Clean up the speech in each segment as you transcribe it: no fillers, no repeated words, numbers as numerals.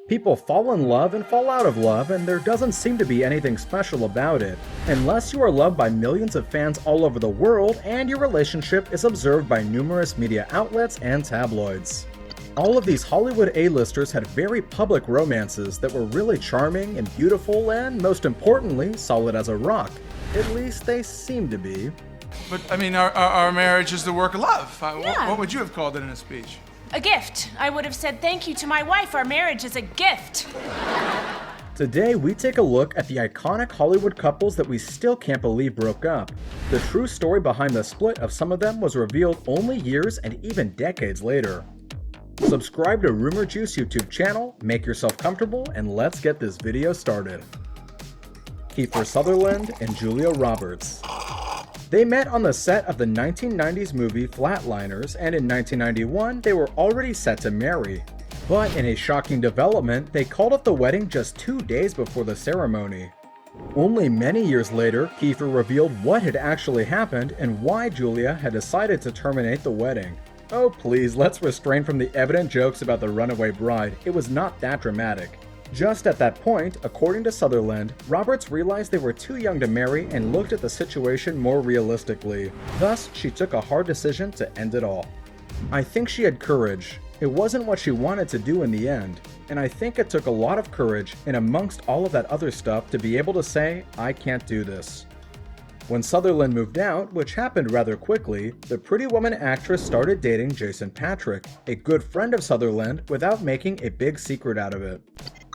People fall in love and fall out of love, and there doesn't seem to be anything special about it, unless you are loved by millions of fans all over the world and your relationship is observed by numerous media outlets and tabloids. All of these Hollywood A-listers had very public romances that were really charming and beautiful and, most importantly, solid as a rock. At least they seem to be. But, I mean, our marriage is the work of love. Yeah. What would you have called it in a speech? A gift. I would have said thank you to my wife. Our marriage is a gift. Today, we take a look at the iconic Hollywood couples that we still can't believe broke up. The true story behind the split of some of them was revealed only years and even decades later. Subscribe to Rumour Juice YouTube channel, make yourself comfortable, and let's get this video started. Kiefer Sutherland and Julia Roberts. They met on the set of the 1990s movie Flatliners, and in 1991 they were already set to marry. But in a shocking development, they called off the wedding just 2 days before the ceremony. Only many years later, Kiefer revealed what had actually happened and why Julia had decided to terminate the wedding. Oh please, let's restrain from the evident jokes about the runaway bride. It was not that dramatic. Just at that point, according to Sutherland, Roberts realized they were too young to marry and looked at the situation more realistically. Thus, she took a hard decision to end it all. I think she had courage. It wasn't what she wanted to do in the end, and I think it took a lot of courage and amongst all of that other stuff to be able to say, I can't do this. When Sutherland moved out, which happened rather quickly, the Pretty Woman actress started dating Jason Patric, a good friend of Sutherland, without making a big secret out of it.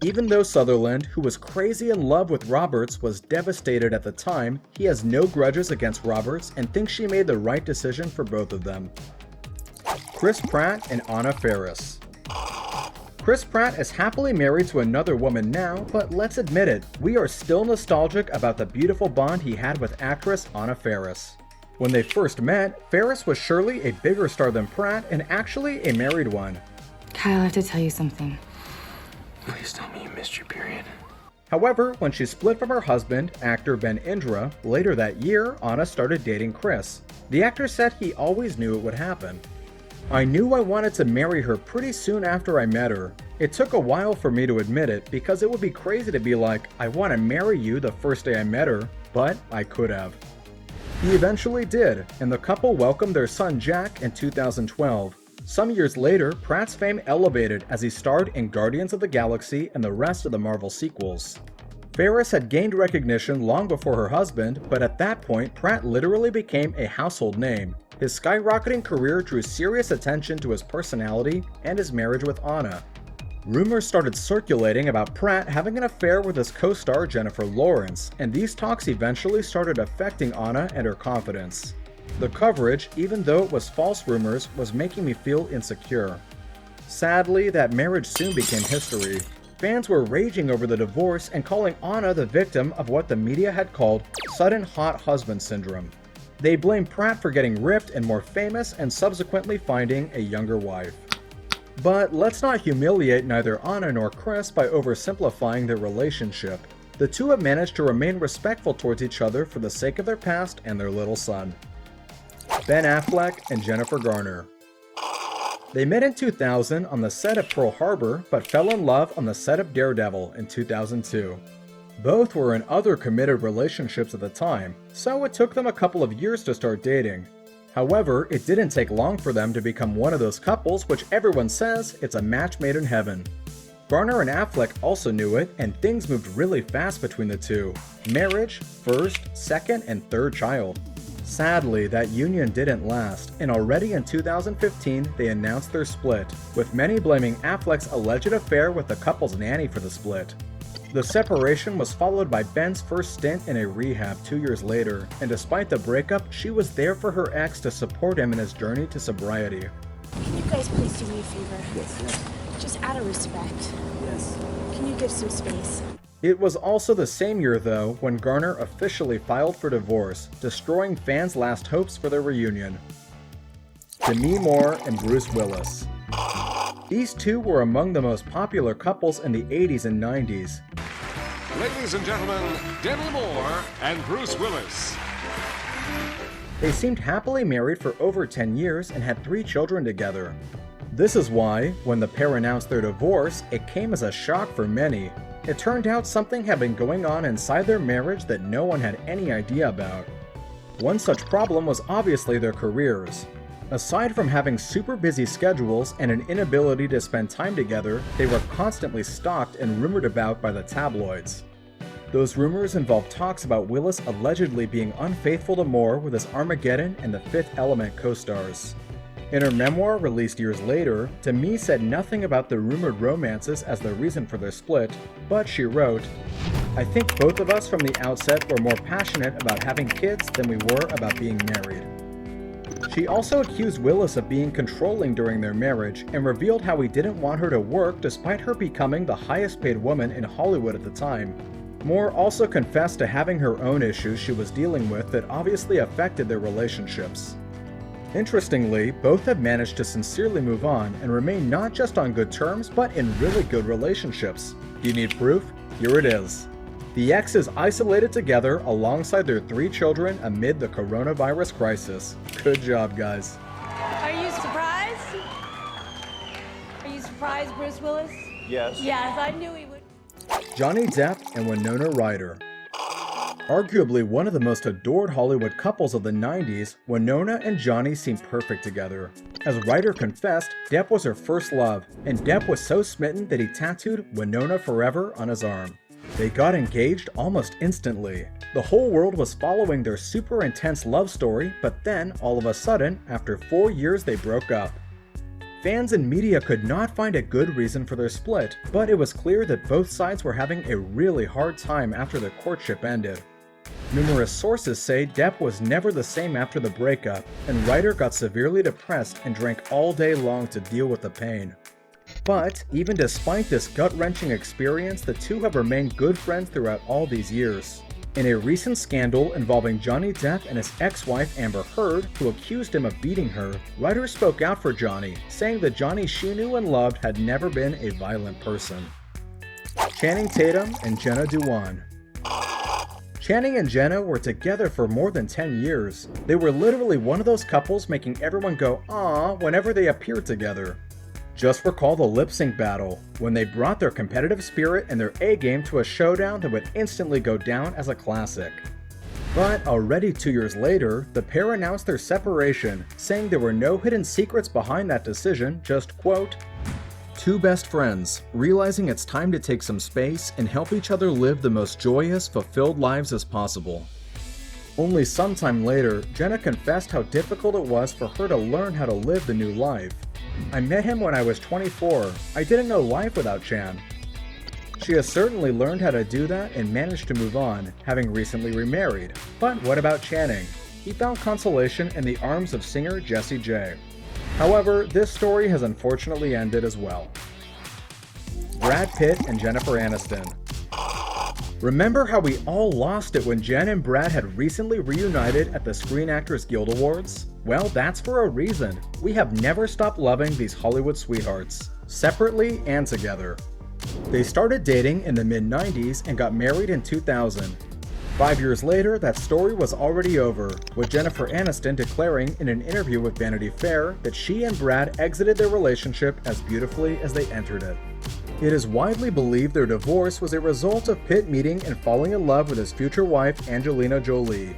Even though Sutherland, who was crazy in love with Roberts, was devastated at the time, he has no grudges against Roberts and thinks she made the right decision for both of them. Chris Pratt and Anna Faris. Chris Pratt is happily married to another woman now, but let's admit it, we are still nostalgic about the beautiful bond he had with actress Anna Faris. When they first met, Faris was surely a bigger star than Pratt and actually a married one. Kyle, I have to tell you something. Please tell me you missed your period. However, when she split from her husband, actor Ben Indra, later that year, Anna started dating Chris. The actor said he always knew it would happen. I knew I wanted to marry her pretty soon after I met her. It took a while for me to admit it because it would be crazy to be like, I want to marry you the first day I met her, but I could have. He eventually did, and the couple welcomed their son Jack in 2012. Some years later, Pratt's fame elevated as he starred in Guardians of the Galaxy and the rest of the Marvel sequels. Faris had gained recognition long before her husband, but at that point, Pratt literally became a household name. His skyrocketing career drew serious attention to his personality and his marriage with Anna. Rumors started circulating about Pratt having an affair with his co-star Jennifer Lawrence, and these talks eventually started affecting Anna and her confidence. The coverage, even though it was false rumors, was making me feel insecure. Sadly, that marriage soon became history. Fans were raging over the divorce and calling Anna the victim of what the media had called sudden hot husband syndrome. They blamed Pratt for getting ripped and more famous and subsequently finding a younger wife. But let's not humiliate neither Anna nor Chris by oversimplifying their relationship. The two have managed to remain respectful towards each other for the sake of their past and their little son. Ben Affleck and Jennifer Garner. They met in 2000 on the set of Pearl Harbor, but fell in love on the set of Daredevil in 2002. Both were in other committed relationships at the time, so it took them a couple of years to start dating. However, it didn't take long for them to become one of those couples which everyone says it's a match made in heaven. Garner and Affleck also knew it, and things moved really fast between the two. Marriage, first, second, and third child. Sadly, that union didn't last, and already in 2015 they announced their split, with many blaming Affleck's alleged affair with the couple's nanny for the split. The separation was followed by Ben's first stint in a rehab 2 years later, and despite the breakup, she was there for her ex to support him in his journey to sobriety. Can you guys please do me a favor? Yes. Just out of respect. Yes. Can you give some space? It was also the same year, though, when Garner officially filed for divorce, destroying fans' last hopes for their reunion. Demi Moore and Bruce Willis. These two were among the most popular couples in the 80s and 90s. Ladies and gentlemen, Demi Moore and Bruce Willis. They seemed happily married for over 10 years and had 3 children together. This is why, when the pair announced their divorce, it came as a shock for many. It turned out something had been going on inside their marriage that no one had any idea about. One such problem was obviously their careers. Aside from having super busy schedules and an inability to spend time together, they were constantly stalked and rumored about by the tabloids. Those rumors involved talks about Willis allegedly being unfaithful to Moore with his Armageddon and The Fifth Element co-stars. In her memoir released years later, Demi said nothing about the rumored romances as the reason for their split, but she wrote, "I think both of us from the outset were more passionate about having kids than we were about being married." She also accused Willis of being controlling during their marriage and revealed how he didn't want her to work despite her becoming the highest paid woman in Hollywood at the time. Moore also confessed to having her own issues she was dealing with that obviously affected their relationships. Interestingly, both have managed to sincerely move on and remain not just on good terms, but in really good relationships. Do you need proof? Here it is. The exes isolated together alongside their 3 children amid the coronavirus crisis. Good job, guys. Are you surprised? Are you surprised, Bruce Willis? Yes. Yes, I knew he would. Johnny Depp and Winona Ryder. Arguably one of the most adored Hollywood couples of the 90s, Winona and Johnny seemed perfect together. As Ryder confessed, Depp was her first love, and Depp was so smitten that he tattooed Winona Forever on his arm. They got engaged almost instantly. The whole world was following their super intense love story, but then, all of a sudden, after 4 years they broke up. Fans and media could not find a good reason for their split, but it was clear that both sides were having a really hard time after their courtship ended. Numerous sources say Depp was never the same after the breakup, and Ryder got severely depressed and drank all day long to deal with the pain. But even despite this gut-wrenching experience, the two have remained good friends throughout all these years. In a recent scandal involving Johnny Depp and his ex-wife Amber Heard, who accused him of beating her, Ryder spoke out for Johnny, saying that Johnny she knew and loved had never been a violent person. Channing Tatum and Jenna Duwan. Channing and Jenna were together for more than 10 years. They were literally one of those couples making everyone go "aww" whenever they appeared together. Just recall the lip sync battle, when they brought their competitive spirit and their A-game to a showdown that would instantly go down as a classic. But already 2 years later, the pair announced their separation, saying there were no hidden secrets behind that decision, just quote, "Two best friends, realizing it's time to take some space and help each other live the most joyous, fulfilled lives as possible." Only sometime later, Jenna confessed how difficult it was for her to learn how to live the new life. "I met him when I was 24. I didn't know life without Chan." She has certainly learned how to do that and managed to move on, having recently remarried. But what about Channing? He found consolation in the arms of singer Jessie J. However, this story has unfortunately ended as well. Brad Pitt and Jennifer Aniston. Remember how we all lost it when Jen and Brad had recently reunited at the Screen Actors Guild Awards? Well, that's for a reason. We have never stopped loving these Hollywood sweethearts, separately and together. They started dating in the mid-90s and got married in 2000. 5 years later, that story was already over, with Jennifer Aniston declaring in an interview with Vanity Fair that she and Brad exited their relationship as beautifully as they entered it. It is widely believed their divorce was a result of Pitt meeting and falling in love with his future wife, Angelina Jolie.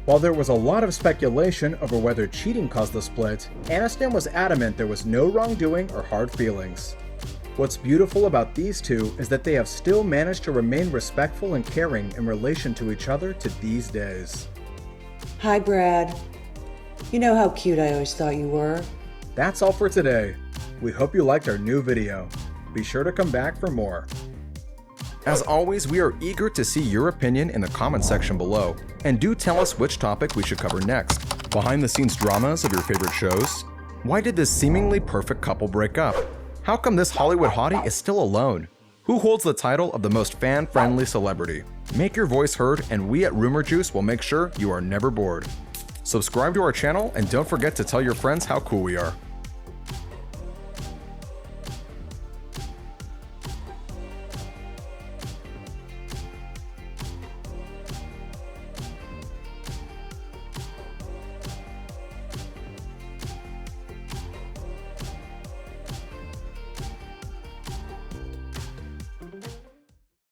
While there was a lot of speculation over whether cheating caused the split, Aniston was adamant there was no wrongdoing or hard feelings. What's beautiful about these two is that they have still managed to remain respectful and caring in relation to each other to these days. Hi, Brad. You know how cute I always thought you were. That's all for today. We hope you liked our new video. Be sure to come back for more. As always, we are eager to see your opinion in the comment section below, and do tell us which topic we should cover next. Behind the scenes dramas of your favorite shows? Why did this seemingly perfect couple break up? How come this Hollywood hottie is still alone? Who holds the title of the most fan-friendly celebrity? Make your voice heard, and we at Rumour Juice will make sure you are never bored. Subscribe to our channel, and don't forget to tell your friends how cool we are.